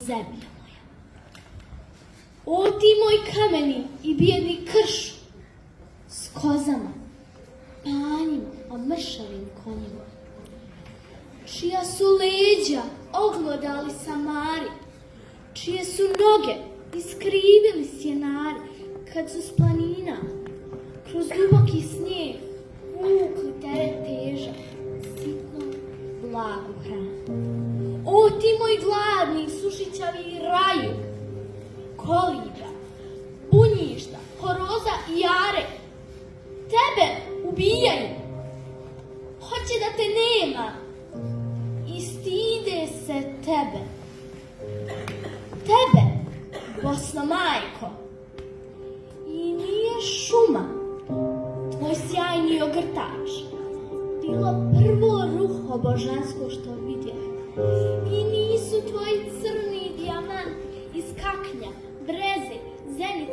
zemlja moja. O ti moj kameni i bijedni krš, s kozama, panjima, a mršavim konjima, čija su leđa oglodali samari, čije su noge iskrivili sjenari, kad su s planina kroz duboki snijeg vukli teret težak, sitno blagu hranu. O ti moj gladni, sušićavi raju, kolibra, bunjišta, horoza i jare, tebe ubijaju, hoće da te nema i stide se tebe. Tebe, Bosno majko, i nije šuma, tvoj sjajni ogrtač, bilo prvo ruho božansko što vidjeh, i nisu tvoji crni